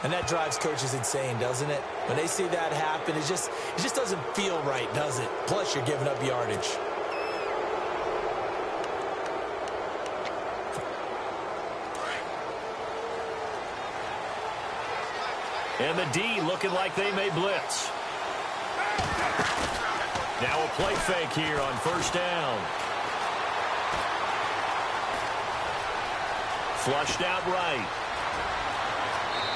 And that drives coaches insane, doesn't it? When they see that happen, it just doesn't feel right, does it? Plus, you're giving up yardage. And the D looking like they may blitz. Now a play fake here on first down. Flushed out right.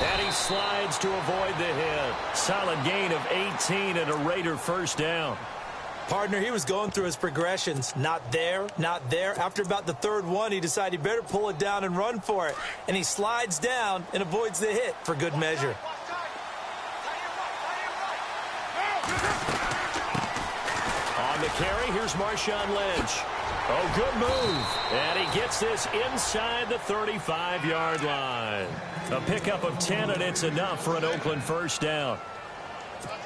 And he slides to avoid the hit. Solid gain of 18 and a Raider first down. Partner, he was going through his progressions. Not there, not there. After about the third one, he decided he better pull it down and run for it. And he slides down and avoids the hit for good measure. On the carry, here's Marshawn Lynch. Oh, good move. And he gets this inside the 35-yard line. A pickup of 10, and it's enough for an Oakland first down.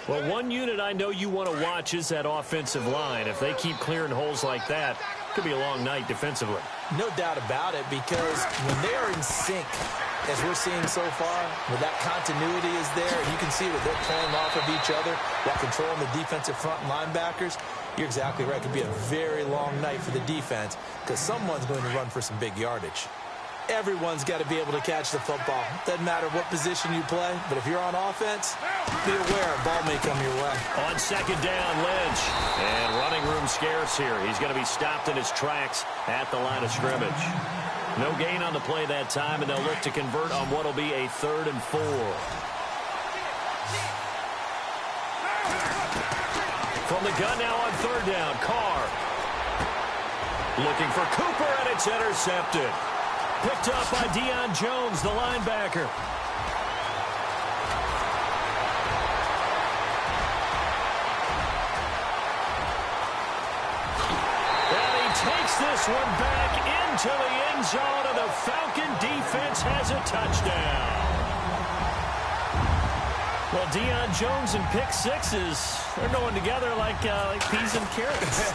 Well, one unit I know you want to watch is that offensive line. If they keep clearing holes like that, it could be a long night defensively. No doubt about it, because when they are in sync, as we're seeing so far, where that continuity is there, and you can see that they're playing off of each other while controlling the defensive front and linebackers, you're exactly right. It could be a very long night for the defense because someone's going to run for some big yardage. Everyone's got to be able to catch the football. Doesn't matter what position you play, but if you're on offense, be aware a ball may come your way. On second down, Lynch. And running room scarce here. He's going to be stopped in his tracks at the line of scrimmage. No gain on the play that time, and they'll look to convert on what will be a 3rd and 4. From the gun now on 3rd down, Carr. Looking for Cooper, and it's intercepted. Picked up by Deion Jones, the linebacker. And he takes this one back into the end zone, and the Falcon defense has a touchdown. Well, Deion Jones and pick sixes, they're going together like peas and carrots.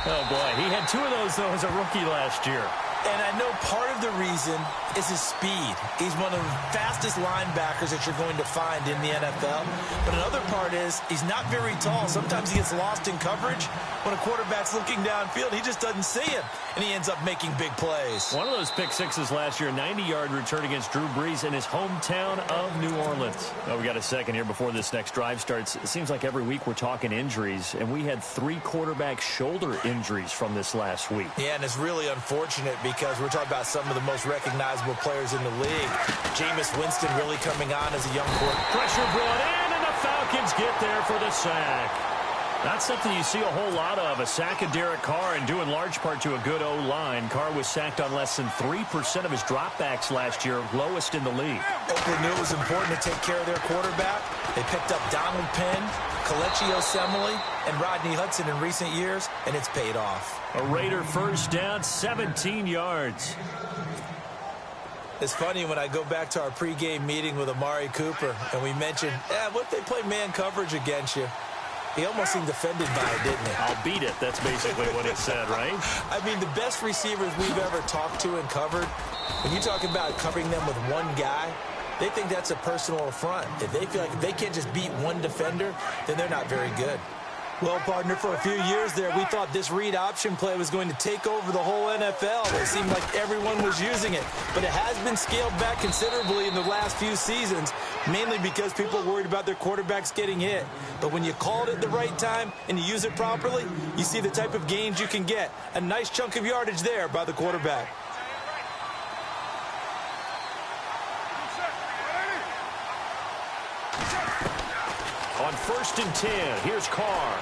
Oh, boy, he had 2 of those, though, as a rookie last year. And I know part of the reason is his speed. He's one of the fastest linebackers that you're going to find in the NFL. But another part is he's not very tall. Sometimes he gets lost in coverage. When a quarterback's looking downfield, he just doesn't see him, and he ends up making big plays. One of those pick sixes last year, 90-yard return against Drew Brees in his hometown of New Orleans. Well, we got a second here before this next drive starts. It seems like every week we're talking injuries, and we had 3 quarterback shoulder injuries from this last week. Yeah, and it's really unfortunate because we're talking about some of the most recognizable players in the league. Jameis Winston really coming on as a young quarterback. Pressure brought in, and the Falcons get there for the sack. That's something you see a whole lot of, a sack of Derek Carr, and due in large part to a good O-line. Carr was sacked on less than 3% of his dropbacks last year, lowest in the league. Oakland knew it was important to take care of their quarterback. They picked up Donald Penn, Kelechi Osemele, and Rodney Hudson in recent years, and it's paid off. A Raider first down, 17 yards. It's funny when I go back to our pregame meeting with Amari Cooper, and we mentioned, what if they play man coverage against you? He almost seemed offended by it, didn't he? I'll beat it. That's basically what he said, right? I mean, the best receivers we've ever talked to and covered, when you talk about covering them with one guy, they think that's a personal affront. If they feel like if they can't just beat one defender, then they're not very good. Well, partner, for a few years there, we thought this read option play was going to take over the whole NFL. It seemed like everyone was using it. But it has been scaled back considerably in the last few seasons, mainly because people are worried about their quarterbacks getting hit. But when you call it at the right time and you use it properly, you see the type of gains you can get. A nice chunk of yardage there by the quarterback. On 1st and 10, here's Carr.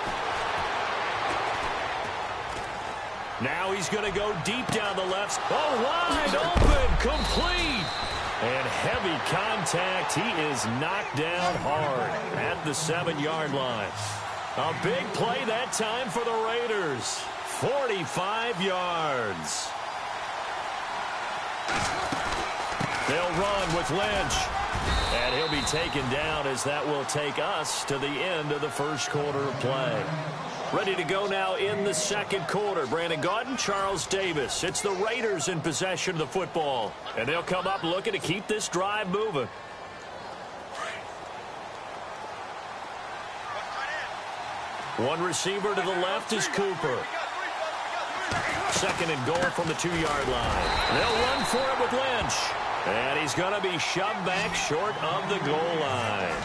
Now he's going to go deep down the left. Oh, wide open, complete. And heavy contact. He is knocked down hard at the 7-yard line. A big play that time for the Raiders. 45 yards. They'll run with Lynch. And he'll be taken down as that will take us to the end of the first quarter of play. Ready to go now in the second quarter. Brandon Gaudin, Charles Davis. It's the Raiders in possession of the football. And they'll come up looking to keep this drive moving. One receiver to the left is Cooper. Second and goal from the 2-yard line. They'll run for it with Lynch. And he's going to be shoved back short of the goal line.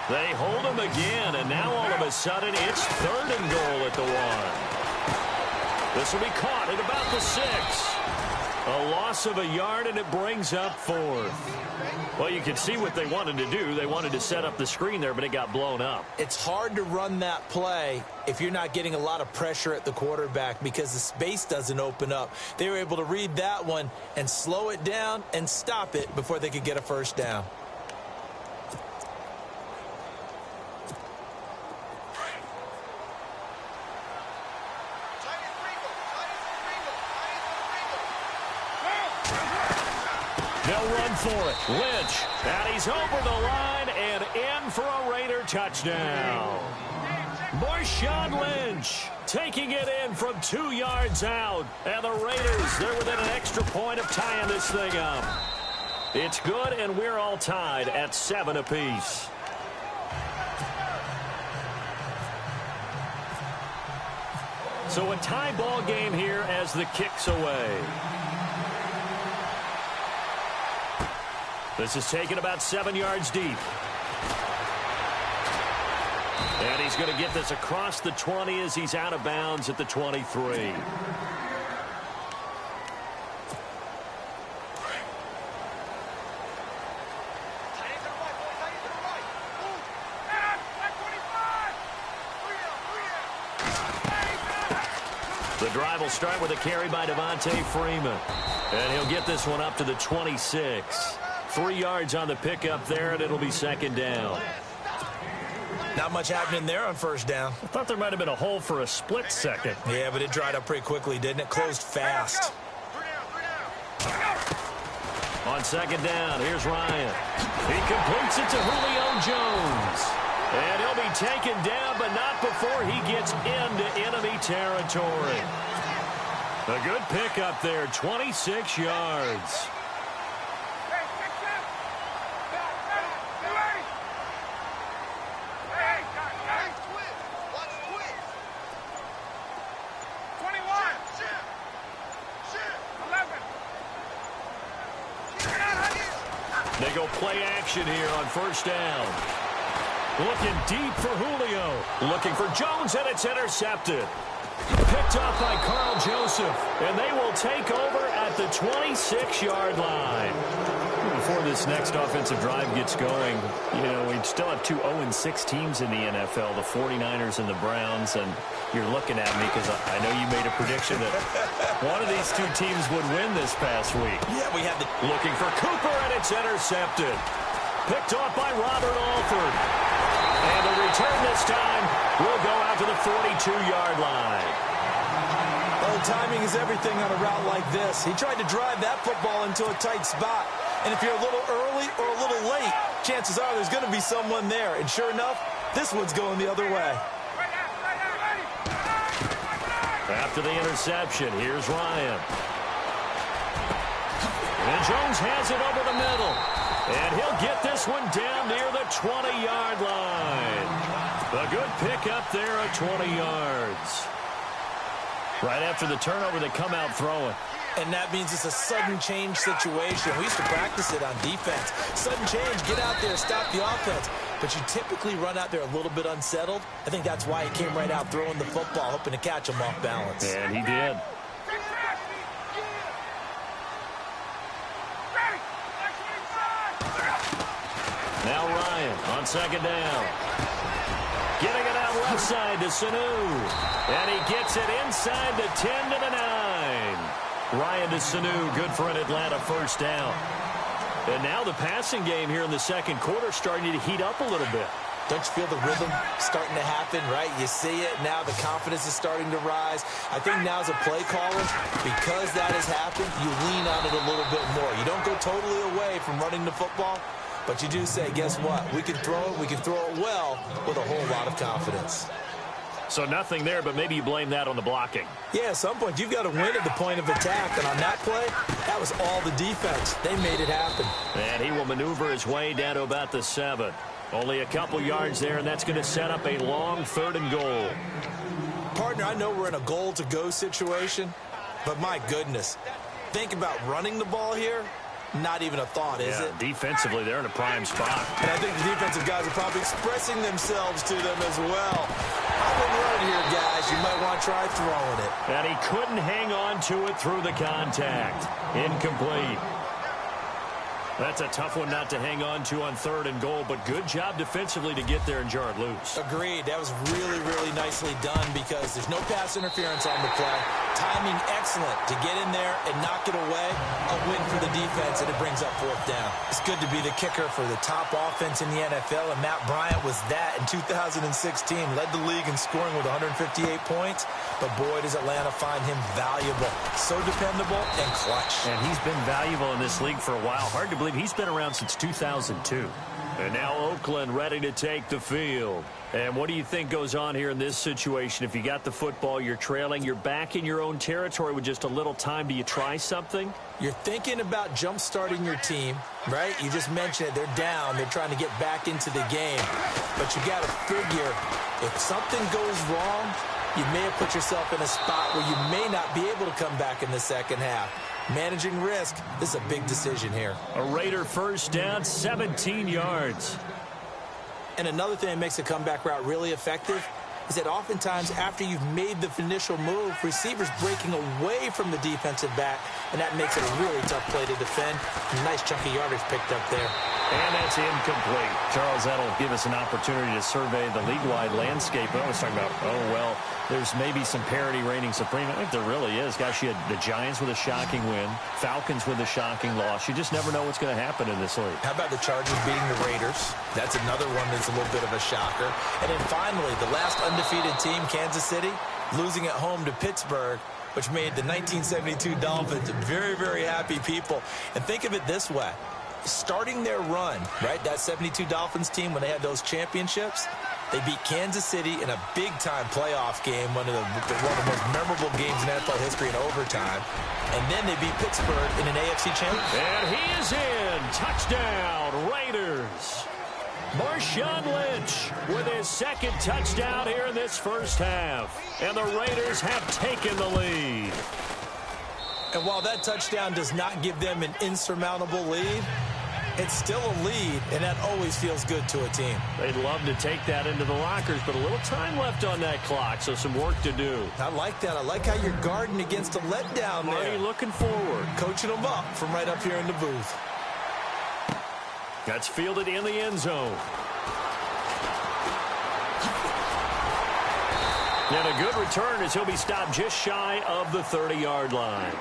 They hold him again, and now all of a sudden it's third and goal at the 1. This will be caught at about the 6. A loss of a yard, and it brings up 4th. Well, you can see what they wanted to do. They wanted to set up the screen there, but it got blown up. It's hard to run that play if you're not getting a lot of pressure at the quarterback because the space doesn't open up. They were able to read that one and slow it down and stop it before they could get a first down. They'll run for it. Lynch. And he's over the line and in for a Raider touchdown. Marshawn Lynch taking it in from 2 yards out. And the Raiders, they're within an extra point of tying this thing up. It's good, and we're all tied at 7 apiece. So a tie ball game here as the kick's away. This is taken about 7 yards deep. And he's going to get this across the 20 as he's out of bounds at the 23. The drive will start with a carry by Devontae Freeman. And he'll get this one up to the 26. 3 yards on the pickup there, and it'll be second down. Not much happening there on first down. I thought there might have been a hole for a split second. Yeah, but it dried up pretty quickly, didn't it? Closed fast. On second down, here's Ryan. He completes it to Julio Jones. And he'll be taken down, but not before he gets into enemy territory. A good pickup there, 26 yards. They go play action here on first down. Looking deep for Julio. Looking for Jones, and it's intercepted. Picked off by Carl Joseph, and they will take over at the 26-yard line. Before this next offensive drive gets going, you know, we still have 2 0-6 teams in the NFL, the 49ers and the Browns, and you're looking at me because I know you made a prediction that one of these 2 teams would win this past week. Yeah, we had the... Looking for Cooper, and it's intercepted. Picked off by Robert Alford. And the return this time will go out to the 42-yard line. Well, timing is everything on a route like this. He tried to drive that football into a tight spot. And if you're a little early or a little late, chances are there's going to be someone there. And sure enough, this one's going the other way. After the interception, here's Ryan. And Jones has it over the middle. And he'll get this one down near the 20-yard line. A good pickup there at 20 yards. Right after the turnover, they come out throwing. And that means it's a sudden change situation. We used to practice it on defense. Sudden change, get out there, stop the offense. But you typically run out there a little bit unsettled. I think that's why he came right out throwing the football, hoping to catch him off balance. And he did. Now Ryan on second down. Getting it out left side to Sanu. And he gets it inside the 10 to the 9. Ryan to Sanu, good for an Atlanta first down. And now the passing game here in the second quarter starting to heat up a little bit. Don't you feel the rhythm starting to happen, right? You see it. Now the confidence is starting to rise. I think now as a play caller, because that has happened, you lean on it a little bit more. You don't go totally away from running the football, but you do say, guess what? We can throw it well with a whole lot of confidence. So nothing there, but maybe you blame that on the blocking. Yeah, at some point, you've got to win at the point of attack. And on that play, that was all the defense. They made it happen. And he will maneuver his way down to about the 7. Only a couple yards there, and that's going to set up a long 3rd and goal. Partner, I know we're in a goal-to-go situation, but my goodness, think about running the ball here. Not even a thought, is it? Defensively, they're in a prime spot. And I think the defensive guys are probably expressing themselves to them as well. I wouldn't run here, guys. You might want to try throwing it. And he couldn't hang on to it through the contact. Incomplete. That's a tough one not to hang on to on 3rd and goal, but good job defensively to get there and jar it loose. Agreed. That was really, really nicely done because there's no pass interference on the play. Timing excellent to get in there and knock it away. A win for the defense, and it brings up 4th down. It's good to be the kicker for the top offense in the NFL, and Matt Bryant was that in 2016. Led the league in scoring with 158 points, but boy, does Atlanta find him valuable. So dependable and clutch. And he's been valuable in this league for a while. Hard to believe he's been around since 2002. And now Oakland ready to take the field. And what do you think goes on here in this situation? If you got the football, you're trailing, you're back in your own territory with just a little time. Do you try something? You're thinking about jump-starting your team, right? You just mentioned it. They're down. They're trying to get back into the game. But you got to figure, if something goes wrong, you may have put yourself in a spot where you may not be able to come back in the second half. Managing risk, this is a big decision here. A Raider 1st down, 17 yards. And another thing that makes a comeback route really effective is that oftentimes after you've made the initial move, receivers breaking away from the defensive back, and that makes it a really tough play to defend. Nice chunk of yardage picked up there. And that's incomplete. Charles, that'll give us an opportunity to survey the league-wide landscape. I was talking about, well, there's maybe some parity reigning supreme. I think there really is. Gosh, you had the Giants with a shocking win, Falcons with a shocking loss. You just never know what's going to happen in this league. How about the Chargers beating the Raiders? That's another one that's a little bit of a shocker. And then finally, the last undefeated team, Kansas City, losing at home to Pittsburgh, which made the 1972 Dolphins very, very happy people. And think of it this way. Starting their run, right, that 72 Dolphins team, when they had those championships, they beat Kansas City in a big-time playoff game, one of the most memorable games in NFL history in overtime. And then they beat Pittsburgh in an AFC championship. And he is in. Touchdown, Raiders. Marshawn Lynch with his 2nd touchdown here in this first half. And the Raiders have taken the lead. And while that touchdown does not give them an insurmountable lead, it's still a lead, and that always feels good to a team. They'd love to take that into the lockers, but a little time left on that clock, so some work to do. I like that. I like how you're guarding against a letdown there. Marty looking forward. Coaching them up from right up here in the booth. That's fielded in the end zone. And a good return as he'll be stopped just shy of the 30-yard line.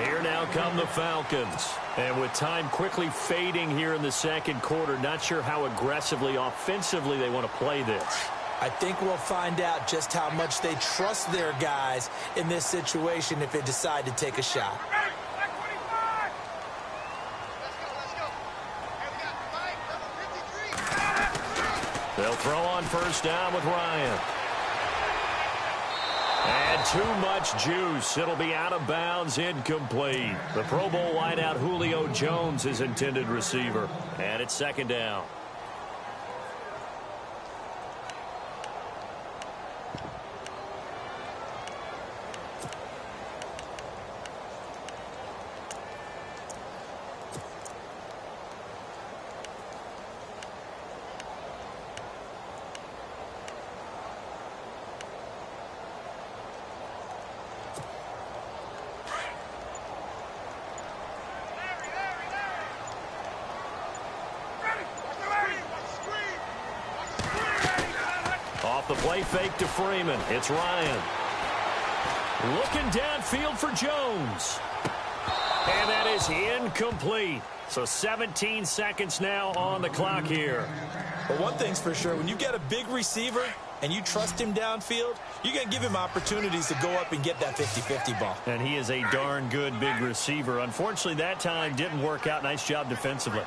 Here now come the Falcons. And with time quickly fading here in the second quarter, not sure how aggressively, offensively they want to play this. I think we'll find out just how much they trust their guys in this situation if they decide to take a shot. They'll throw on 1st down with Ryan. And too much juice. It'll be out of bounds, incomplete. The Pro Bowl wideout Julio Jones is intended receiver. And it's 2nd down. The play fake to Freeman. It's Ryan. Looking downfield for Jones. And that is incomplete. So 17 seconds now on the clock here. But one thing's for sure, when you get a big receiver and you trust him downfield, you're going to give him opportunities to go up and get that 50-50 ball. And he is a darn good big receiver. Unfortunately, that time didn't work out. Nice job defensively.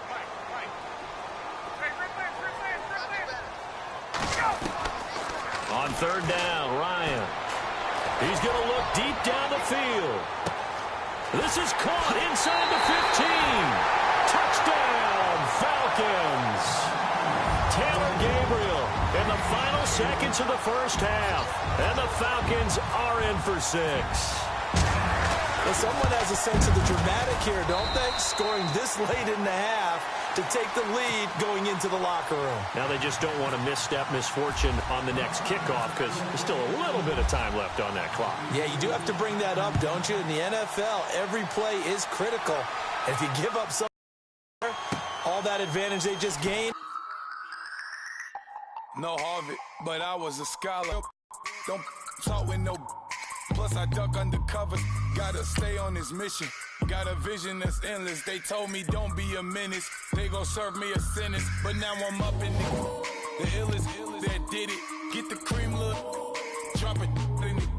On third down, Ryan. He's going to look deep down the field. This is caught inside the 15. Touchdown, Falcons. Taylor Gabriel in the final seconds of the first half. And the Falcons are in for 6. Well, someone has a sense of the dramatic here, don't they? Scoring this late in the half to take the lead going into the locker room. Now they just don't want to misfortune on the next kickoff because there's still a little bit of time left on that clock. Yeah, you do have to bring that up, don't you? In the NFL, every play is critical. If you give up some, all that advantage they just gained. No Harvard, but I was a scholar. Don't talk with no. Plus I duck undercover. Gotta stay on this mission. Got a vision that's endless. They told me don't be a menace. They gon' serve me a sentence. But now I'm up in the illest that did it. Get the cream look. Drop it in it.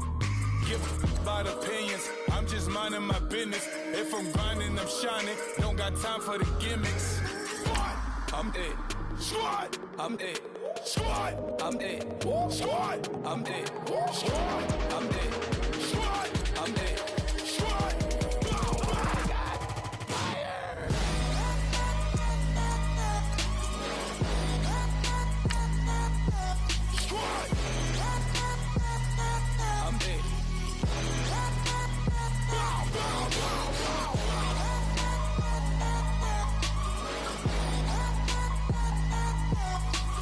Give about opinions. I'm just minding my business. If I'm grinding, I'm shining. Don't got time for the gimmicks. I'm it. Squad. I'm it. Squad. I'm it. Squad. I'm it. Squad. I'm it. Squad. I'm it. Squad. Oh my God. Fire. Squad. I'm it.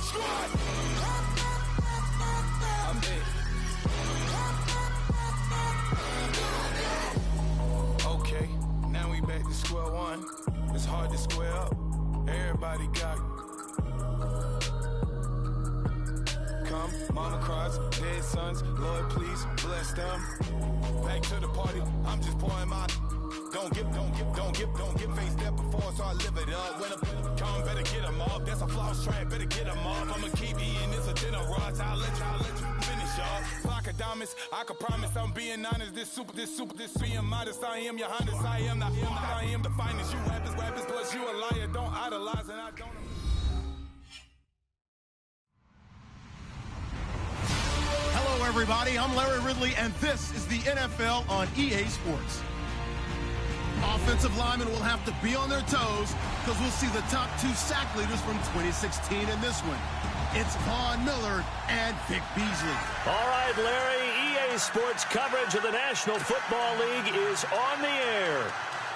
Squad. I'm it. Okay, now we back to square one. It's hard to square up. Everybody got come, mama cries, dead sons. Lord, please bless them. Back to the party. I'm just pouring my. Don't get faced that before, so I live it up. When I come, better get them off. That's a floss track, better get them off. I'ma keep eating this a dinner rush. I'll let you finish, y'all. Flock of diamonds, I can promise I'm being honest. This being modest. I am your Honda. I am the finest. You rappers, plus you a liar. Don't idolize, and I don't. Hello, everybody. I'm Larry Ridley, and this is the NFL on EA Sports. Offensive linemen will have to be on their toes because we'll see the top 2 sack leaders from 2016 in this one. It's Von Miller and Vic Beasley. All right, Larry, EA Sports coverage of the National Football League is on the air.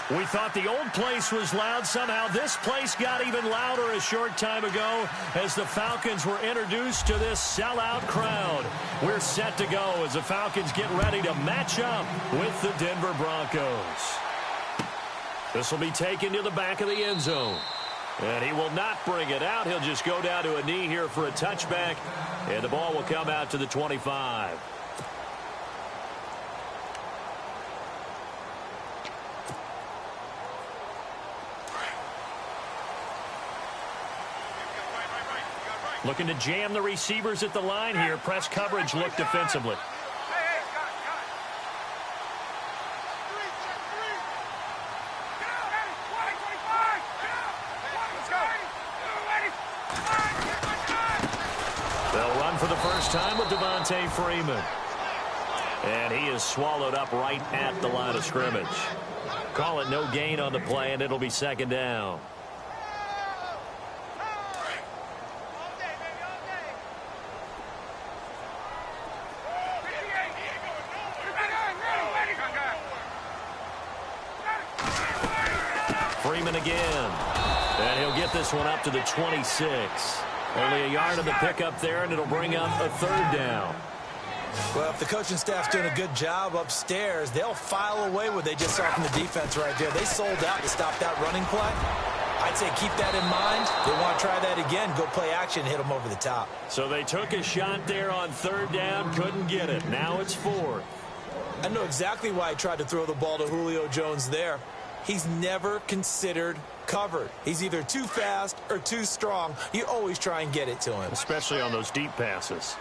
We thought the old place was loud. Somehow this place got even louder a short time ago as the Falcons were introduced to this sellout crowd. We're set to go as the Falcons get ready to match up with the Denver Broncos. This will be taken to the back of the end zone. And he will not bring it out. He'll just go down to a knee here for a touchback. And the ball will come out to the 25. Looking to jam the receivers at the line here. Press coverage look defensively. They'll run for the first time with Devontae Freeman. And he is swallowed up right at the line of scrimmage. Call it no gain on the play, and it'll be second down. Freeman again. And he'll get this one up to the 26. Only a yard of the pickup there, and it'll bring up a third down. Well, if the coaching staff's doing a good job upstairs, they'll file away what they just saw from the defense right there. They sold out to stop that running play. I'd say keep that in mind. They want to try that again. Go play action, hit them over the top. So they took a shot there on third down, couldn't get it. Now it's fourth. I know exactly why I tried to throw the ball to Julio Jones there. He's never considered covered. He's either too fast or too strong. You always try and get it to him. Especially on those deep passes.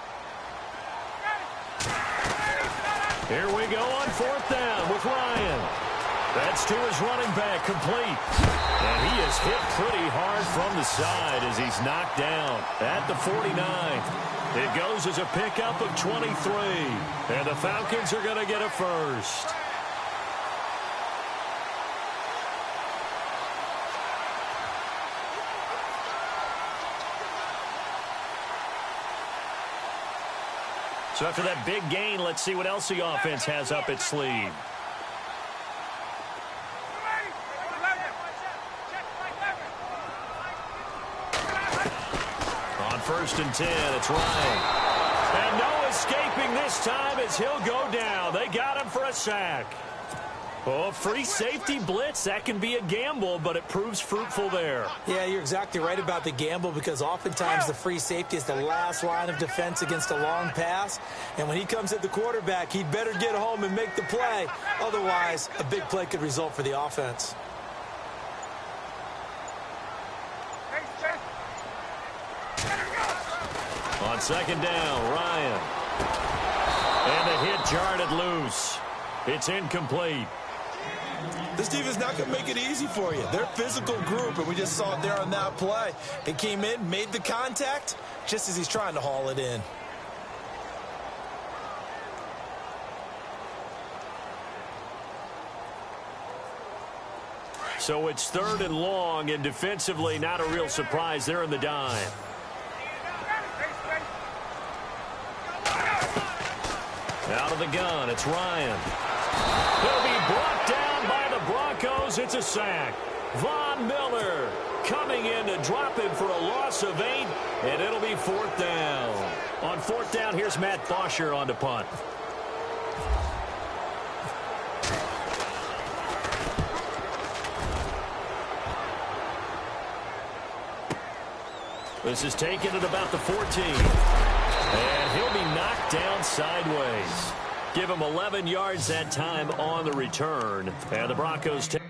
Here we go on fourth down with Ryan. That's to his running back, complete. And he is hit pretty hard from the side as he's knocked down at the 49. It goes as a pickup of 23. And the Falcons are going to get a first. So after that big gain, let's see what else the offense has up its sleeve. On 1st and 10, it's Ryan. And no escaping this time as he'll go down. They got him for a sack. Oh, free safety blitz, that can be a gamble, but it proves fruitful there. Yeah, you're exactly right about the gamble because oftentimes the free safety is the last line of defense against a long pass. And when he comes at the quarterback, he'd better get home and make the play. Otherwise, a big play could result for the offense. On 2nd down, Ryan. And the hit jarred it loose. It's incomplete. This defense not going to make it easy for you. They're a physical group, and we just saw it there on that play. He came in, made the contact, just as he's trying to haul it in. So it's 3rd and long, and defensively not a real surprise. They're in the dime. Out of the gun, it's Ryan. He'll be brought down by the Broncos. It's a sack. Von Miller coming in to drop him for a loss of 8, and it'll be 4th down. On 4th down, here's Matt Bosher on to punt. This is taken at about the 14. And he'll be knocked down sideways. Give him 11 yards that time on the return. And the Broncos take.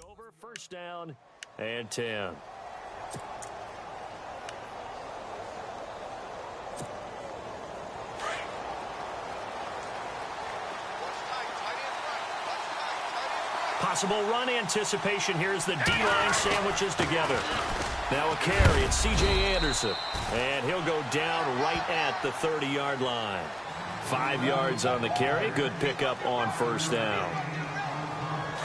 Over 1st down and 10. Possible run anticipation. Here's the D-line sandwiches together. Now a carry. It's C.J. Anderson. And he'll go down right at the 30-yard line. 5 yards on the carry. Good pickup on 1st down.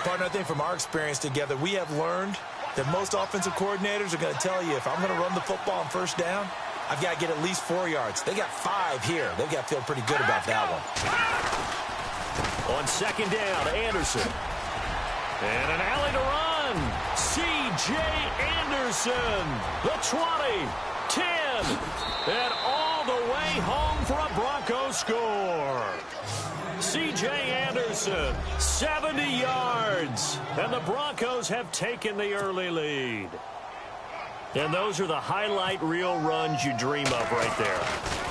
Partner, I think from our experience together, we have learned that most offensive coordinators are going to tell you, if I'm going to run the football on 1st down, I've got to get at least 4 yards. They got 5 here. They've got to feel pretty good about that one. On 2nd down, Anderson. And an alley to run. C.J. Anderson. The 20, 10, and all the way home for a Broncos score. C.J. Anderson, 70 yards. And the Broncos have taken the early lead. And those are the highlight reel runs you dream of right there.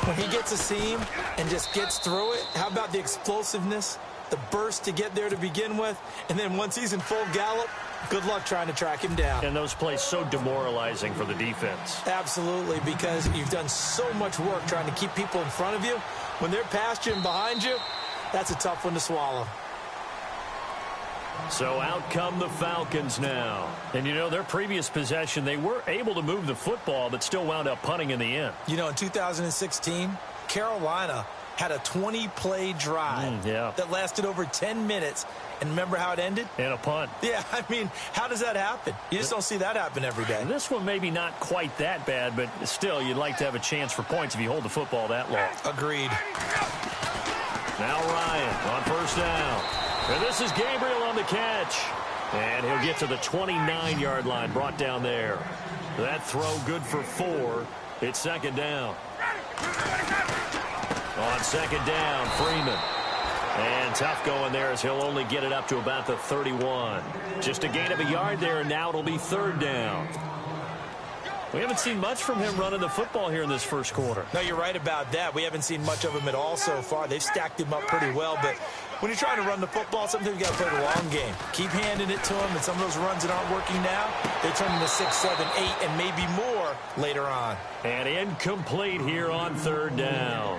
When he gets a seam and just gets through it, how about the explosiveness, the burst to get there to begin with, and then once he's in full gallop, good luck trying to track him down. And those plays so demoralizing for the defense. Absolutely, because you've done so much work trying to keep people in front of you. When they're past you and behind you, That's a tough one to swallow. So out come the Falcons now. And, you know, their previous possession, they were able to move the football, but still wound up punting in the end. You know, in 2016, Carolina had a 20-play drive that lasted over 10 minutes. And remember how it ended? And a punt. Yeah, I mean, how does that happen? You just don't see that happen every day. And this one maybe not quite that bad, but still, you'd like to have a chance for points if you hold the football that long. Agreed. Now Ryan on first down. And this is Gabriel on the catch. And he'll get to the 29-yard line, brought down there. That throw good for 4. It's second down. On second down, Freeman. And tough going there as he'll only get it up to about the 31. Just a gain of a yard there, and now it'll be third down. We haven't seen much from him running the football here in this first quarter. No, you're right about that. We haven't seen much of him at all so far. They've stacked him up pretty well, but when you're trying to run the football, sometimes you got to play the long game. Keep handing it to him, and some of those runs that aren't working now, they turn into 6, 7, 8, and maybe more later on. And incomplete here on third down.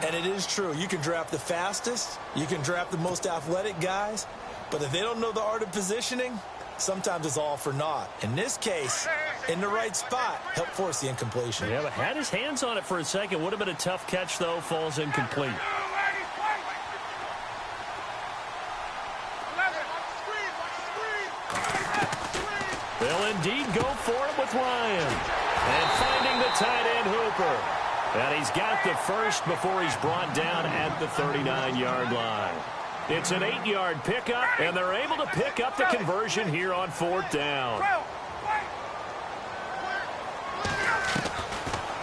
And it is true. You can draft the fastest. You can draft the most athletic guys. But if they don't know the art of positioning, sometimes it's all for naught. In this case, in the right spot, helped force the incompletion. Yeah, but had his hands on it for a second. Would have been a tough catch, though. Falls incomplete. They'll indeed go for it with Ryan. And finding the tight end Hooper. And he's got the first before he's brought down at the 39-yard line. It's an 8-yard pickup, and they're able to pick up the conversion here on fourth down.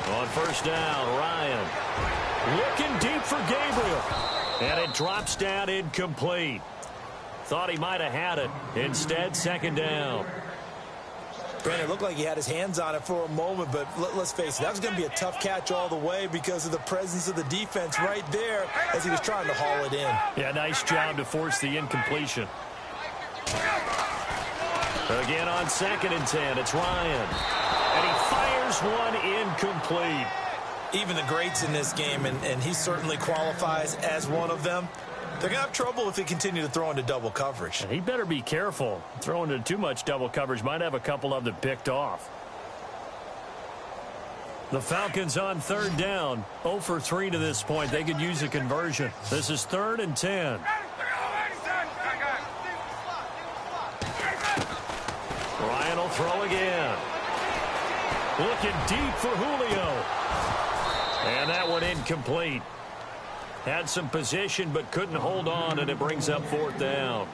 On first down, Ryan looking deep for Gabriel. And it drops down incomplete. Thought he might have had it. Instead, second down. Brandon, it looked like he had his hands on it for a moment, but let's face it, that was going to be a tough catch all the way because of the presence of the defense right there as he was trying to haul it in. Yeah, nice job to force the incompletion. Again on 2nd and 10, it's Ryan. And he fires one incomplete. Even the greats in this game, and he certainly qualifies as one of them, they're going to have trouble if they continue to throw into double coverage. And he better be careful. Throwing into too much double coverage might have a couple of them picked off. The Falcons on third down. 0 for 3 to this point. They could use a conversion. This is 3rd and 10. Ryan will throw again. Looking deep for Julio. And that one incomplete. Had some position but couldn't hold on, and it brings up fourth down.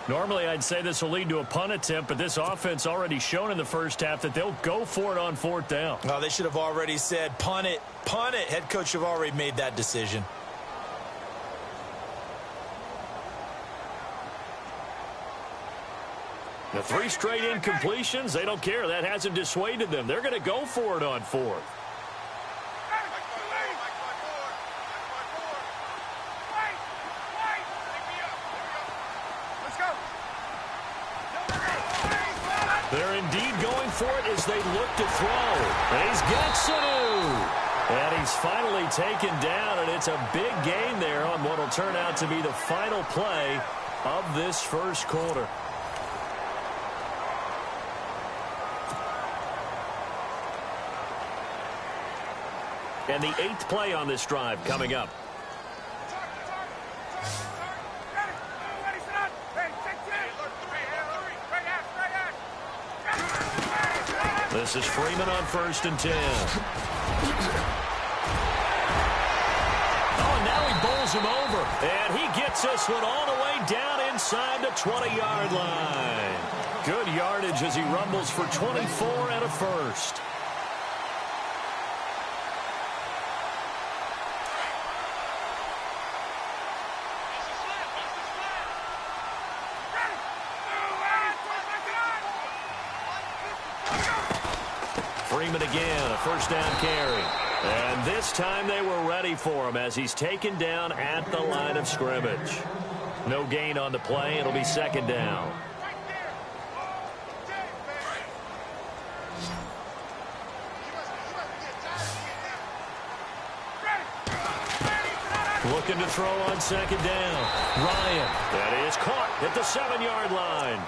Normally I'd say this will lead to a punt attempt, but this offense already shown in the first half that they'll go for it on fourth down. Oh, they should have already said punt it, punt it. Head coach have already made that decision. The 3 straight incompletions, they don't care. That hasn't dissuaded them. They're going to go for it on fourth. They're indeed going for it as they look to throw. And he's got Sanu. And he's finally taken down, and it's a big gain there on what will turn out to be the final play of this first quarter. And the 8th play on this drive coming up. This is Freeman on 1st and 10. Oh, and now he bowls him over. And he gets this one all the way down inside the 20-yard line. Good yardage as he rumbles for 24 and a first. Freeman again, a first down carry. And this time they were ready for him as he's taken down at the line of scrimmage. No gain on the play. It'll be second down. Looking to throw on second down. Ryan. That is caught at the 7-yard line.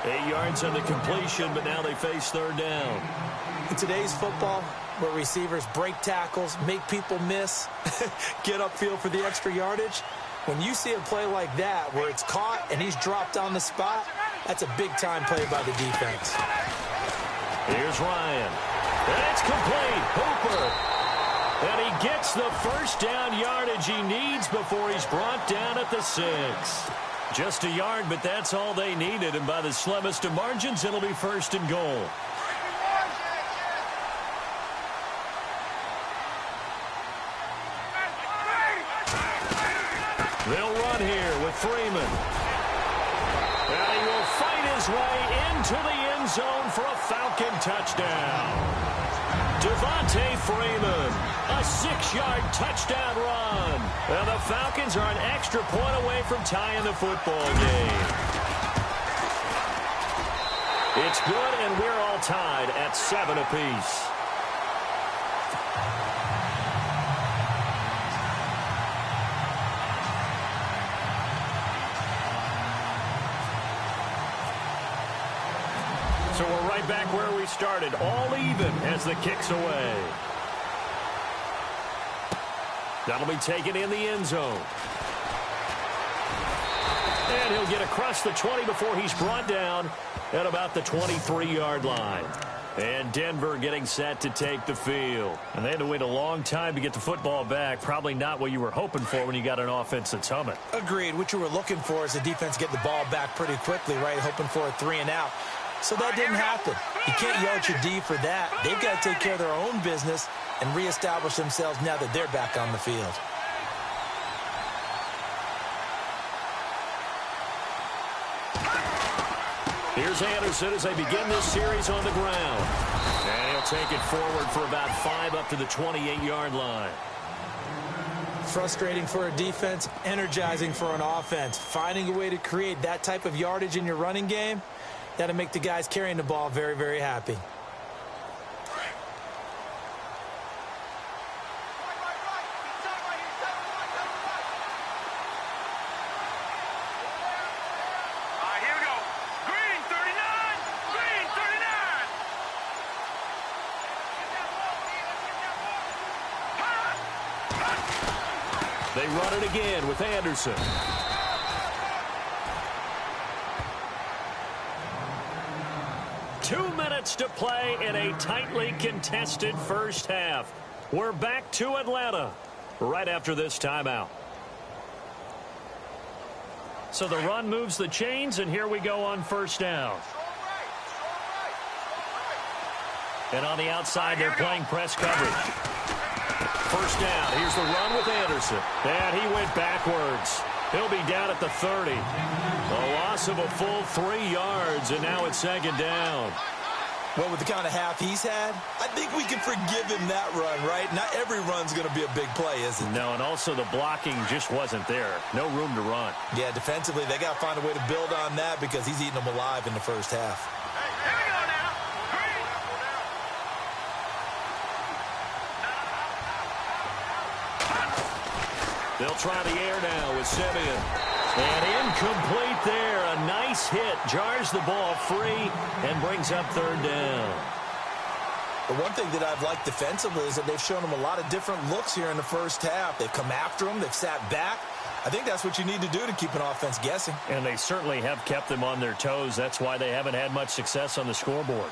8 yards on the completion, but now they face third down. In today's football, where receivers break tackles, make people miss, get upfield for the extra yardage, when you see a play like that where it's caught and he's dropped on the spot, that's a big-time play by the defense. Here's Ryan. And it's complete. Hooper. And he gets the first down yardage he needs before he's brought down at the 6. Just a yard, but that's all they needed. And by the slimmest of margins, it'll be first and goal. They'll run here with Freeman. And he will fight his way into the end zone for a Falcon touchdown. Devontae Freeman, a 6-yard touchdown run. And the Falcons are an extra point away from tying the football game. It's good, and we're all tied at 7 apiece. So we're right back where we started, all even as the kick's away. That'll be taken in the end zone. And he'll get across the 20 before he's brought down at about the 23-yard line. And Denver getting set to take the field. And they had to wait a long time to get the football back. Probably not what you were hoping for when you got an offense that's humming. Agreed. What you were looking for is the defense get the ball back pretty quickly, right? Hoping for a 3-and-out. So that didn't happen. You can't yell at your D for that. They've got to take care of their own business and reestablish themselves now that they're back on the field. Here's Anderson as they begin this series on the ground. And he'll take it forward for about 5 up to the 28-yard line. Frustrating for a defense, energizing for an offense. Finding a way to create that type of yardage in your running game, that'll make the guys carrying the ball very, very happy. They run it again with Anderson. Two minutes to play in a tightly contested first half. We're back to Atlanta right after this timeout. So the run moves the chains, and here we go on first down. And on the outside, they're playing press coverage. First down. Here's the run with Anderson. And he went backwards. He'll be down at the 30. A loss of a full 3 yards, and now it's second down. Well, with the kind of half he's had, I think we can forgive him that run, right? Not every run's going to be a big play, is it? No, and also the blocking just wasn't there. No room to run. Yeah, defensively, they got to find a way to build on that because he's eating them alive in the first half. They'll try the air now with Simeon. And incomplete there. A nice hit. Jars the ball free and brings up third down. The one thing that I've liked defensively is that they've shown them a lot of different looks here in the first half. They've come after them. They've sat back. I think that's what you need to do to keep an offense guessing. And they certainly have kept them on their toes. That's why they haven't had much success on the scoreboard.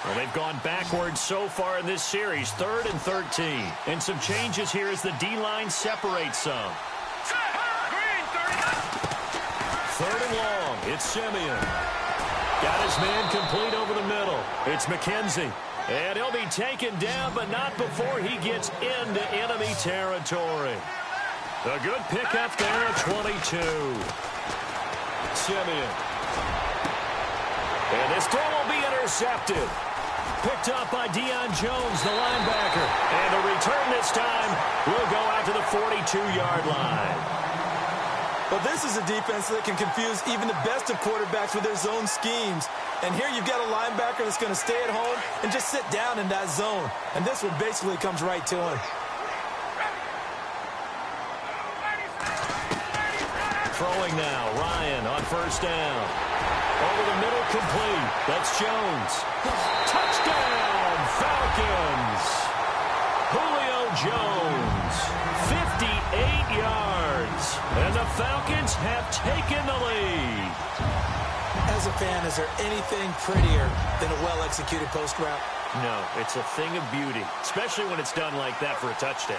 Well, they've gone backwards so far in this series, 3rd and 13. And some changes here as the D-line separates some. 3rd and long. It's Simeon. Got his man complete over the middle. It's McKenzie. And he'll be taken down, but not before he gets into enemy territory. A good pickup there at 22. Simeon. And this throw will be intercepted. Picked up by Deion Jones, the linebacker. And the return this time will go out to the 42-yard line. Well, this is a defense that can confuse even the best of quarterbacks with their zone schemes. And here you've got a linebacker that's going to stay at home and just sit down in that zone. And this one basically comes right to him. Throwing now, Ryan on first down. Over the middle, complete. That's Jones. Touchdown, Falcons. Julio Jones, 58 yards. And the Falcons have taken the lead. As a fan, is there anything prettier than a well-executed post route? No, it's a thing of beauty, especially when it's done like that for a touchdown.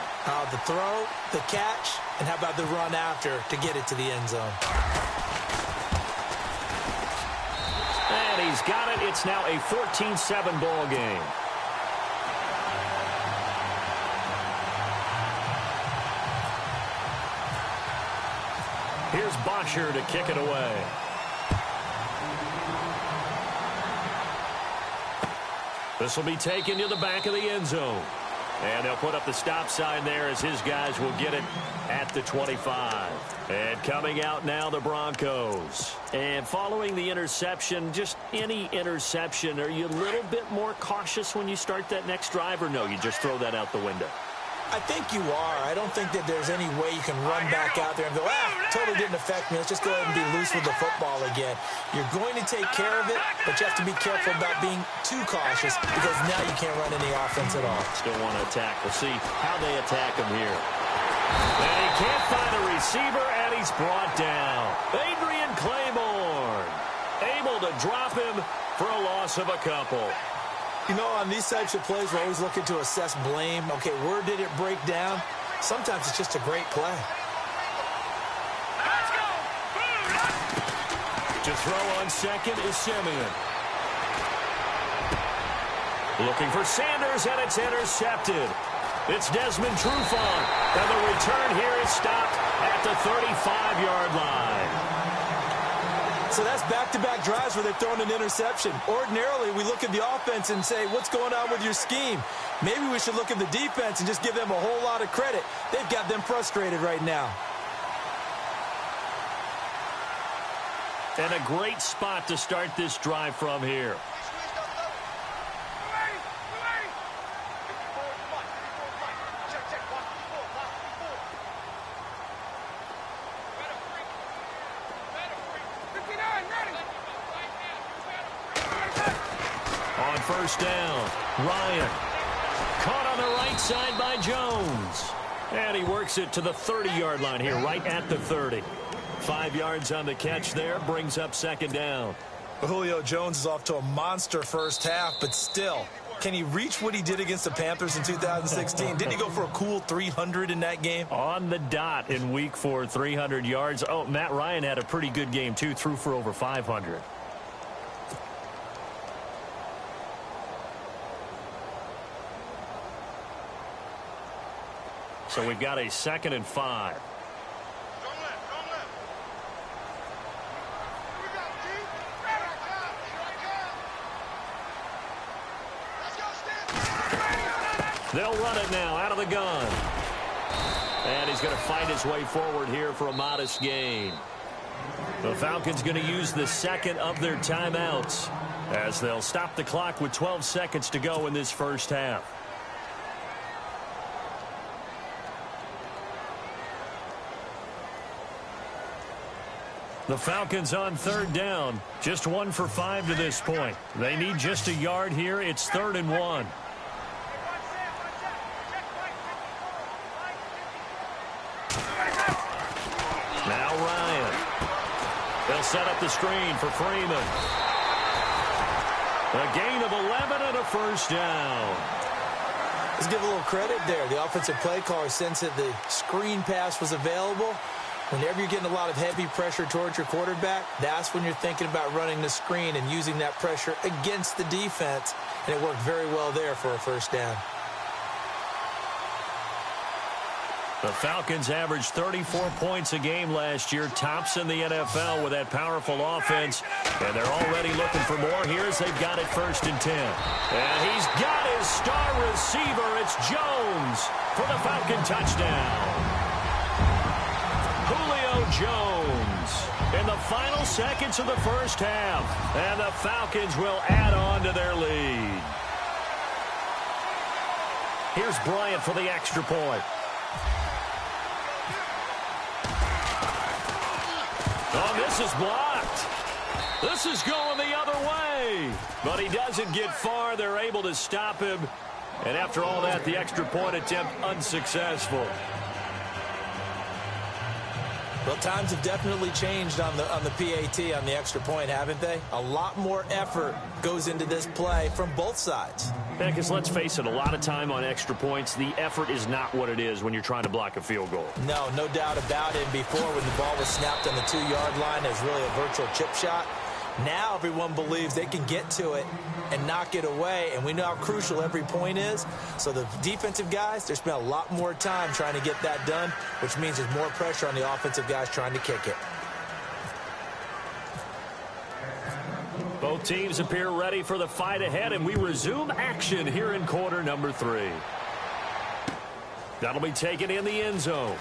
The throw, the catch, and how about the run after to get it to the end zone? And he's got it. It's now a 14-7 ball game. Here's Bosher to kick it away. This will be taken to the back of the end zone. And they'll put up the stop sign there as his guys will get it at the 25. And coming out now, the Broncos. And following the interception, just any interception, are you a little bit more cautious when you start that next drive, or no, you just throw that out the window? I think you are. I don't think that there's any way you can run back out there and go, totally didn't affect me. Let's just go ahead and be loose with the football again. You're going to take care of it, but you have to be careful about being too cautious because now you can't run any offense at all. Still want to attack. We'll see how they attack him here. And he can't find a receiver, and he's brought down. Adrian Claiborne able to drop him for a loss of a couple. You know, on these types of plays, we're always looking to assess blame. Okay, where did it break down? Sometimes it's just a great play. Let's go. To throw on second is Simeon. Looking for Sanders, and it's intercepted. It's Desmond Trufant, and the return here is stopped at the 35-yard line. So that's back-to-back drives where they've thrown an interception. Ordinarily, we look at the offense and say, what's going on with your scheme? Maybe we should look at the defense and just give them a whole lot of credit. They've got them frustrated right now. And a great spot to start this drive from here. First down, Ryan. Caught on the right side by Jones. And he works it to the 30-yard line here, right at the 30. 5 yards on the catch there, brings up second down. Julio Jones is off to a monster first half, but still, can he reach what he did against the Panthers in 2016? Didn't he go for a cool 300 in that game? On the dot in week 4, 300 yards. Oh, Matt Ryan had a pretty good game, too, threw for over 500. So we've got a 2nd and 5. They'll run it now out of the gun. And he's going to fight his way forward here for a modest gain. The Falcons going to use the second of their timeouts as they'll stop the clock with 12 seconds to go in this first half. The Falcons on third down. Just 1 for 5 to this point. They need just a yard here. It's 3rd and 1. Now Ryan. They'll set up the screen for Freeman. A gain of 11 and a first down. Let's give a little credit there. The offensive play caller sensed that the screen pass was available. Whenever you're getting a lot of heavy pressure towards your quarterback, that's when you're thinking about running the screen and using that pressure against the defense. And it worked very well there for a first down. The Falcons averaged 34 points a game last year, tops in the NFL with that powerful offense. And they're already looking for more here as they've got it 1st and 10. And he's got his star receiver. It's Jones for the Falcon touchdown. Julio Jones in the final seconds of the first half. And the Falcons will add on to their lead. Here's Bryant for the extra point. Oh, this is blocked. This is going the other way. But he doesn't get far. They're able to stop him. And after all that, the extra point attempt unsuccessful. Well, times have definitely changed on the PAT, on the extra point, haven't they? A lot more effort goes into this play from both sides. Yeah, because let's face it, a lot of time on extra points, the effort is not what it is when you're trying to block a field goal. No doubt about it. Before, when the ball was snapped on the 2-yard line, it was really a virtual chip shot. Now everyone believes they can get to it and knock it away, and we know how crucial every point is. So the defensive guys, they spend a lot more time trying to get that done, which means there's more pressure on the offensive guys trying to kick it. Both teams appear ready for the fight ahead, and we resume action here in quarter number 3. That'll be taken in the end zone.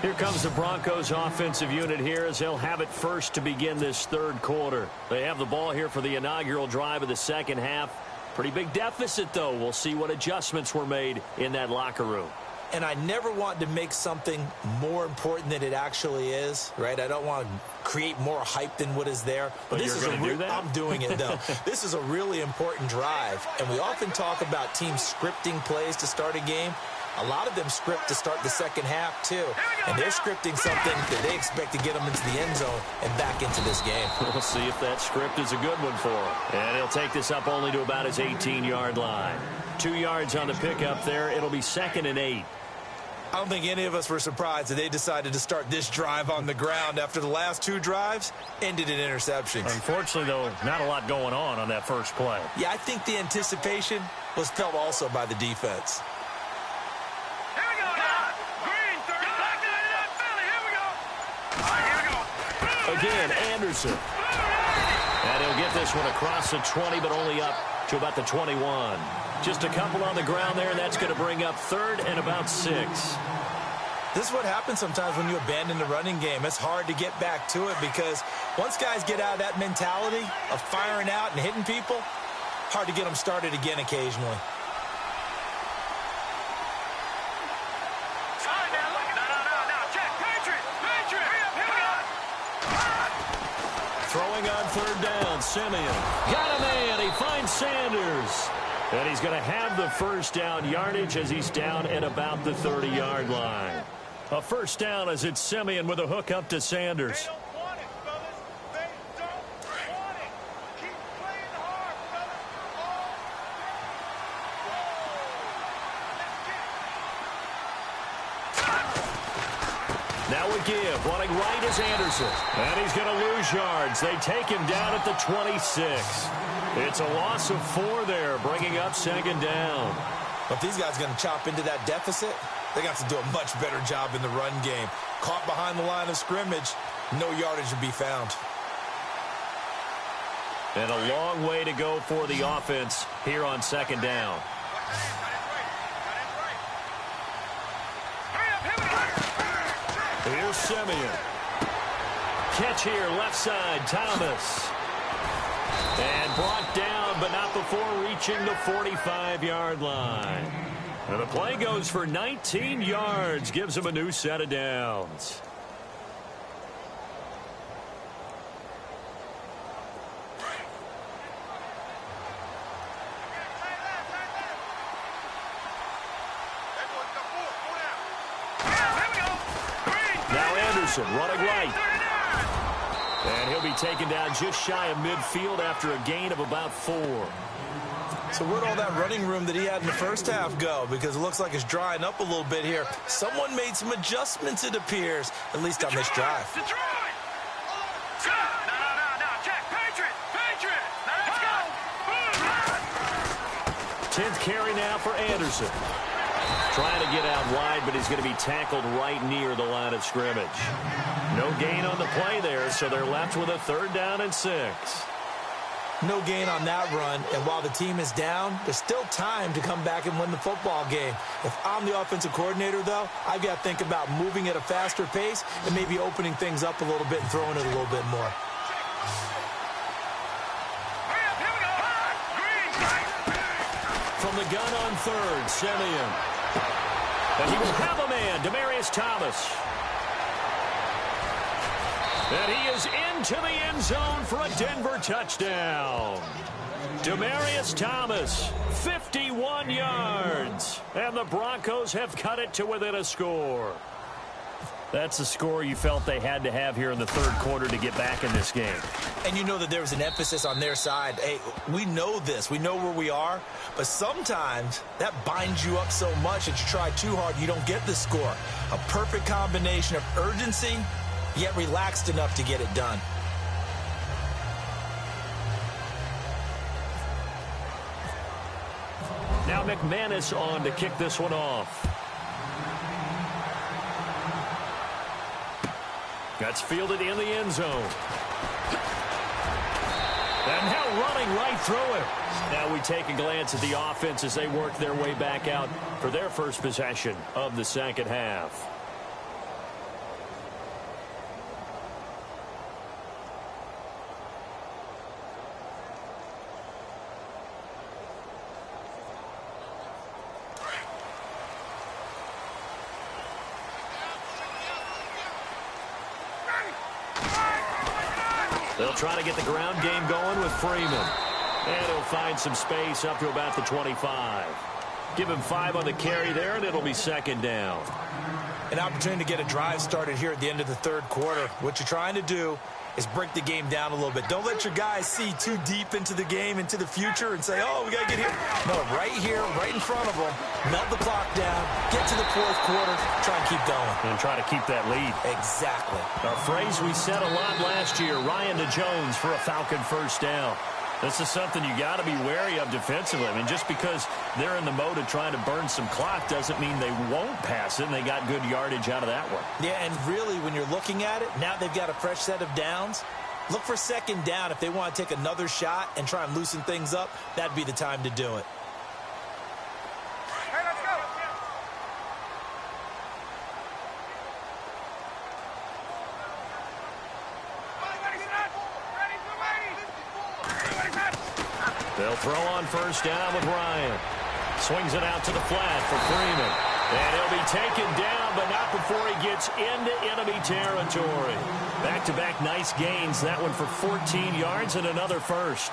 Here comes the Broncos offensive unit here as they'll have it first to begin this third quarter. They have the ball here for the inaugural drive of the second half. Pretty big deficit, though. We'll see what adjustments were made in that locker room. And I never want to make something more important than it actually is, right? I don't want to create more hype than what is there. But this is do that? I'm doing it, though. This is a really important drive. And we often talk about teams scripting plays to start a game. A lot of them script to start the second half, too. And they're scripting something that they expect to get them into the end zone and back into this game. We'll see if that script is a good one for him. And he'll take this up only to about his 18-yard line. 2 yards on the pickup there. It'll be 2nd and 8. I don't think any of us were surprised that they decided to start this drive on the ground after the last 2 drives ended in interceptions. Unfortunately, though, not a lot going on that first play. Yeah, I think the anticipation was felt also by the defense. Again, Anderson. And he'll get this one across the 20, but only up to about the 21. Just a couple on the ground there, and that's going to bring up 3rd and about 6. This is what happens sometimes when you abandon the running game. It's hard to get back to it because once guys get out of that mentality of firing out and hitting people, hard to get them started again occasionally. Throwing on 3rd down, Simeon. Got a man. He finds Sanders. And he's going to have the first down yardage as he's down at about the 30-yard line. A first down as it's Simeon with a hook up to Sanders. They don't want it, fellas. They don't want it. Keep playing hard, fellas. Now we give. Running right is Anderson. And he's going to lose yards. They take him down at the 26. It's a loss of 4 there, bringing up 2nd down. But if these guys are going to chop into that deficit, they're going to have to do a much better job in the run game. Caught behind the line of scrimmage, no yardage to be found. And a long way to go for the offense here on 2nd down. Here's Simeon. Catch here, left side, Thomas. And brought down, but not before reaching the 45-yard line. And the play goes for 19 yards, gives him a new set of downs. Now Anderson running right. And he'll be taken down just shy of midfield after a gain of about 4. So where'd all that running room that he had in the first half go? Because it looks like it's drying up a little bit here. Someone made some adjustments, it appears, at least on this drive. Detroit! No, check. Patriot! Let's go! 10th carry now for Anderson. Trying to get out wide, but he's going to be tackled right near the line of scrimmage. No gain on the play there, so they're left with a 3rd down and 6. No gain on that run, and while the team is down, there's still time to come back and win the football game. If I'm the offensive coordinator, though, I've got to think about moving at a faster pace and maybe opening things up a little bit and throwing it a little bit more. From the gun on third, Simeon. And he will have a man, Demaryius Thomas. And he is into the end zone for a Denver touchdown. Demaryius Thomas, 51 yards. And the Broncos have cut it to within a score. That's the score you felt they had to have here in the third quarter to get back in this game. And you know that there was an emphasis on their side. Hey, we know this. We know where we are. But sometimes that binds you up so much that you try too hard, you don't get the score. A perfect combination of urgency, yet relaxed enough to get it done. Now McManus on to kick this one off. That's fielded in the end zone. And now running right through it. Now we take a glance at the offense as they work their way back out for their first possession of the second half. They'll try to get the ground game going with Freeman. And he'll find some space up to about the 25. Give him 5 on the carry there, and it'll be second down. An opportunity to get a drive started here at the end of the third quarter. What you're trying to do is break the game down a little bit. Don't let your guys see too deep into the game, into the future, and say, oh, we got to get here. No, right here, right in front of them, melt the clock down, get to the fourth quarter, try and keep going. And try to keep that lead. Exactly. A phrase we said a lot last year, Ryan to Jones for a Falcon first down. This is something you got to be wary of defensively. I mean, just because they're in the mode of trying to burn some clock doesn't mean they won't pass it, and they got good yardage out of that one. Yeah, and really, when you're looking at it, now they've got a fresh set of downs. Look for second down. If they want to take another shot and try and loosen things up, that'd be the time to do it. They'll throw on first down with Ryan. Swings it out to the flat for Freeman. And he'll be taken down, but not before he gets into enemy territory. Back-to-back nice gains. That one for 14 yards and another first.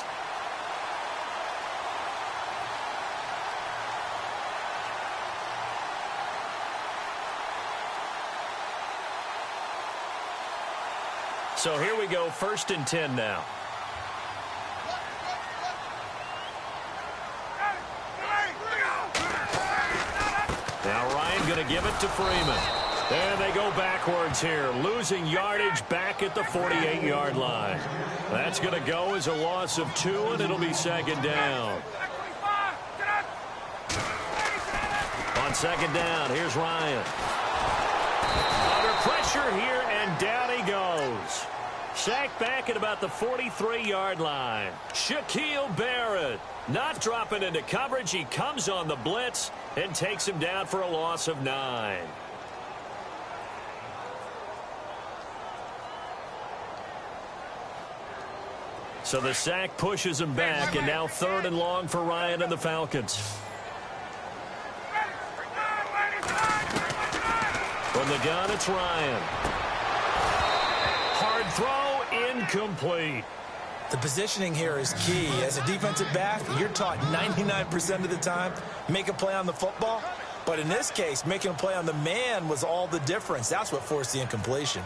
So here we go, 1st and 10 now. Going to give it to Freeman. And they go backwards here, losing yardage back at the 48-yard line. That's going to go as a loss of 2, and it'll be second down. On second down, here's Ryan. Under pressure here, and down he goes. Sacked back at about the 43-yard line. Shaquille Barrett not dropping into coverage. He comes on the blitz and takes him down for a loss of 9. So the sack pushes him back, and now 3rd and long for Ryan and the Falcons. From the gun, it's Ryan. Hard throw, incomplete. The positioning here is key. As a defensive back, you're taught 99% of the time, make a play on the football. But in this case, making a play on the man was all the difference. That's what forced the incompletion.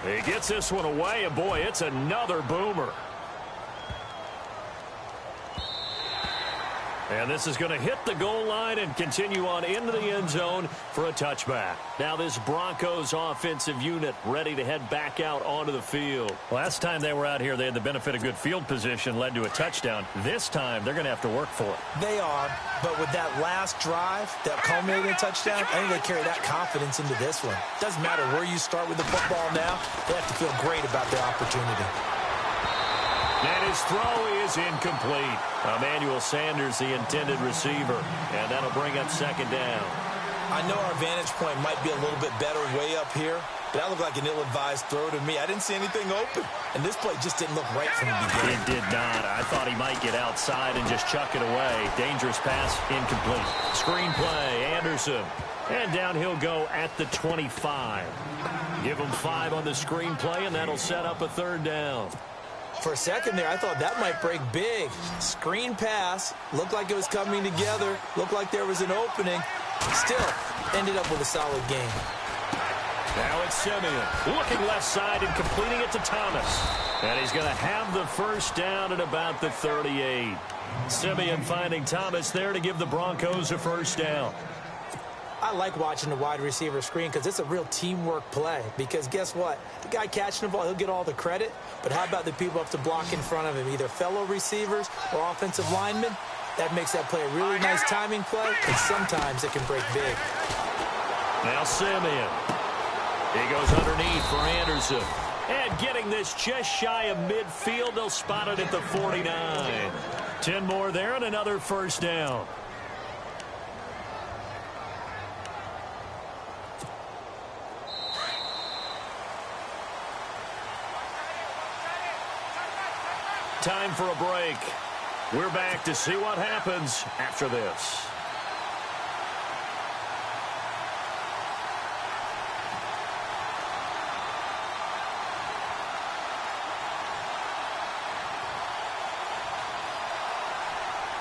He gets this one away, and boy, it's another boomer. And this is going to hit the goal line and continue on into the end zone for a touchback. Now this Broncos offensive unit ready to head back out onto the field. Last time they were out here, they had the benefit of good field position, led to a touchdown. This time, they're going to have to work for it. They are, but with that last drive that culminated in a touchdown, I think they carry that confidence into this one. Doesn't matter where you start with the football now, they have to feel great about their opportunity. And his throw is incomplete. Emmanuel Sanders, the intended receiver. And that'll bring up second down. I know our vantage point might be a little bit better way up here, but that looked like an ill-advised throw to me. I didn't see anything open, and this play just didn't look right from the beginning. It did not. I thought he might get outside and just chuck it away. Dangerous pass, incomplete. Screen play, Anderson. And down he'll go at the 25. Give him 5 on the screen play, and that'll set up a third down. For a second there, I thought that might break big. Screen pass, looked like it was coming together, looked like there was an opening. Still, ended up with a solid game. Now it's Simeon, looking left side and completing it to Thomas. And he's going to have the first down at about the 38. Simeon finding Thomas there to give the Broncos a first down. I like watching the wide receiver screen because it's a real teamwork play. Because guess what? The guy catching the ball, he'll get all the credit. But how about the people up to block in front of him, either fellow receivers or offensive linemen? That makes that play a really nice timing play, and sometimes it can break big. Now Simeon. He goes underneath for Anderson. And getting this just shy of midfield, they'll spot it at the 49. 10 more there and another first down. Time for a break. We're back to see what happens after this.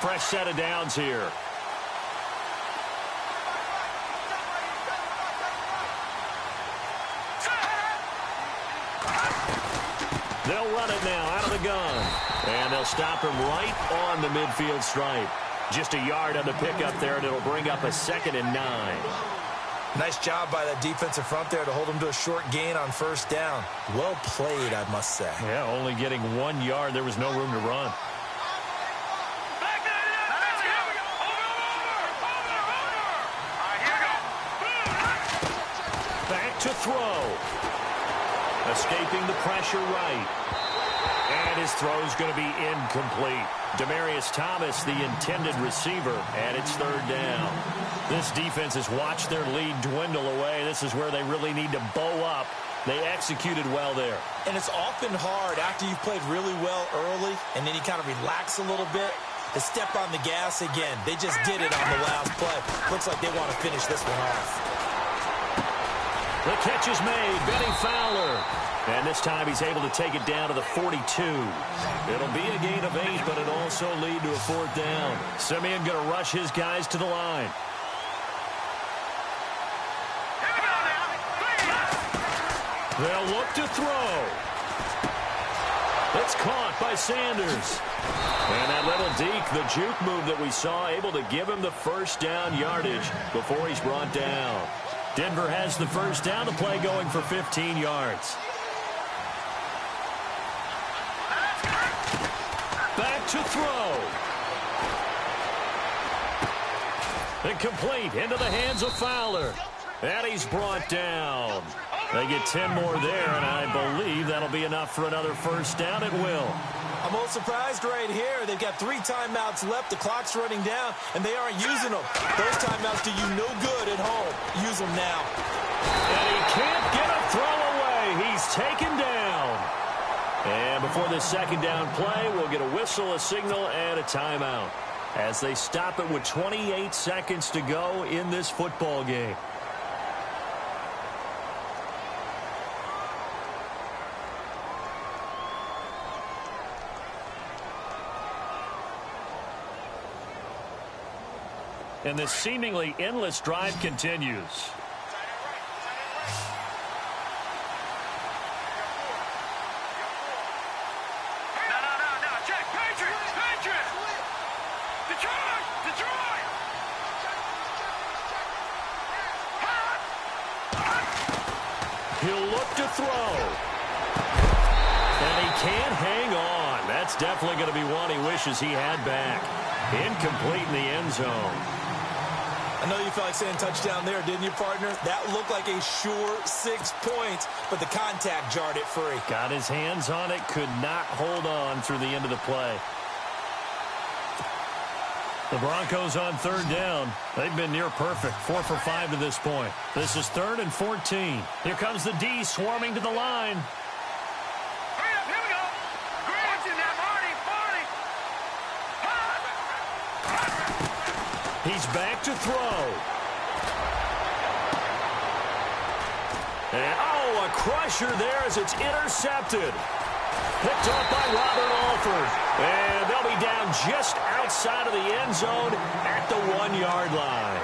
Fresh set of downs here. They'll run it now out of the gun. And they'll stop him right on the midfield stripe. Just a yard on the pickup there, and it'll bring up a 2nd and 9. Nice job by that defensive front there to hold him to a short gain on first down. Well played, I must say. Yeah, only getting 1 yard. There was no room to run. Back to throw. Escaping the pressure right. And his throw's going to be incomplete. Demaryius Thomas, the intended receiver, and it's third down. This defense has watched their lead dwindle away. This is where they really need to bow up. They executed well there. And it's often hard after you've played really well early and then you kind of relax a little bit to step on the gas again. They just did it on the last play. Looks like they want to finish this one off. The catch is made. Benny Fowler. And this time he's able to take it down to the 42. It'll be a gain of 8, but it'll also lead to a fourth down. Simeon going to rush his guys to the line. They'll look to throw. It's caught by Sanders. And that little deke, the juke move that we saw, able to give him the first down yardage before he's brought down. Denver has the first down, the play going for 15 yards. Back to throw. Incomplete into the hands of Fowler. And he's brought down. They get 10 more there, and I believe that'll be enough for another first down. It will. I'm a little surprised right here. They've got 3 timeouts left. The clock's running down, and they aren't using them. Those timeouts do you no good at home. Use them now. And he can't get a throw away. He's taken down. And before this second down play, we'll get a whistle, a signal, and a timeout as they stop it with 28 seconds to go in this football game. And this seemingly endless drive continues. He'll look to throw. And he can't hang on. That's definitely going to be one he wishes he had back. Incomplete in the end zone. I know you felt like saying touchdown there, didn't you, partner? That looked like a sure 6 points, but the contact jarred it free. Got his hands on it, could not hold on through the end of the play. The Broncos on third down. They've been near perfect, 4 for 5 to this point. This is 3rd and 14. Here comes the D swarming to the line. Here we go. Watching that, Marty. He's back to throw. And, a crusher there as it's intercepted. Picked off by Robert Alford. And they'll be down just outside of the end zone at the 1-yard line.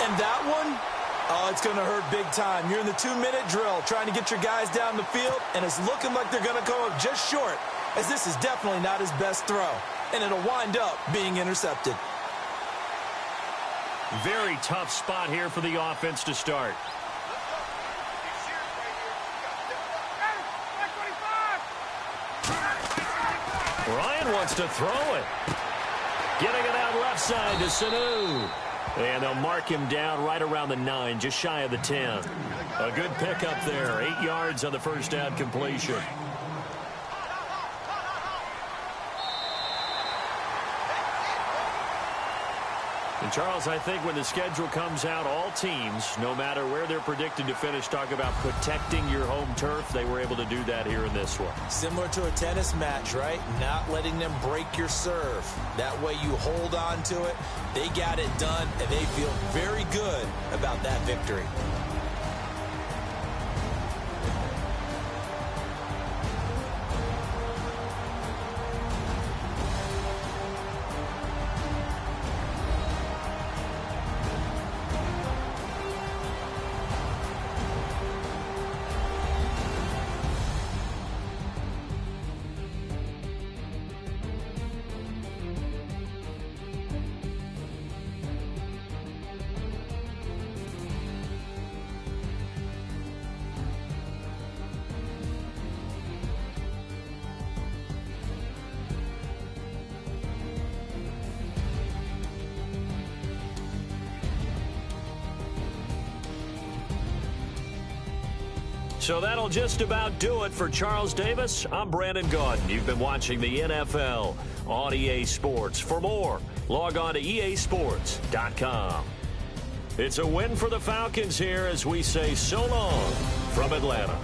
And that one, it's going to hurt big time. You're in the 2-minute drill trying to get your guys down the field, and it's looking like they're going to come up just short, as this is definitely not his best throw. And it'll wind up being intercepted. Very tough spot here for the offense to start. Ryan wants to throw it. Getting it out left side to Sanu. And they'll mark him down right around the 9, just shy of the 10. A good pickup there. 8 yards on the first down completion. And Charles, I think when the schedule comes out, all teams, no matter where they're predicted to finish, talk about protecting your home turf. They were able to do that here in this one. Similar to a tennis match, right? Not letting them break your serve. That way you hold on to it. They got it done, and they feel very good about that victory. So that'll just about do it for Charles Davis. I'm Brandon Gaudin. You've been watching the NFL on EA Sports. For more, log on to easports.com. It's a win for the Falcons here as we say so long from Atlanta.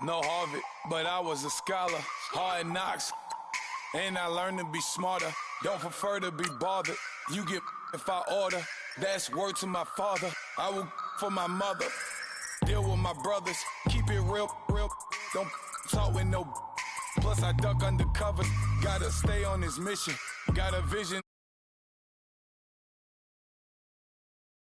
no Harvard, but I was a scholar. Hard knocks, and I learned to be smarter. Don't prefer to be bothered. You get if I order. That's word to my father. I will for my mother. Deal with my brothers. Keep it real. Don't talk with no. Plus I duck undercover. Gotta stay on this mission. Got a vision.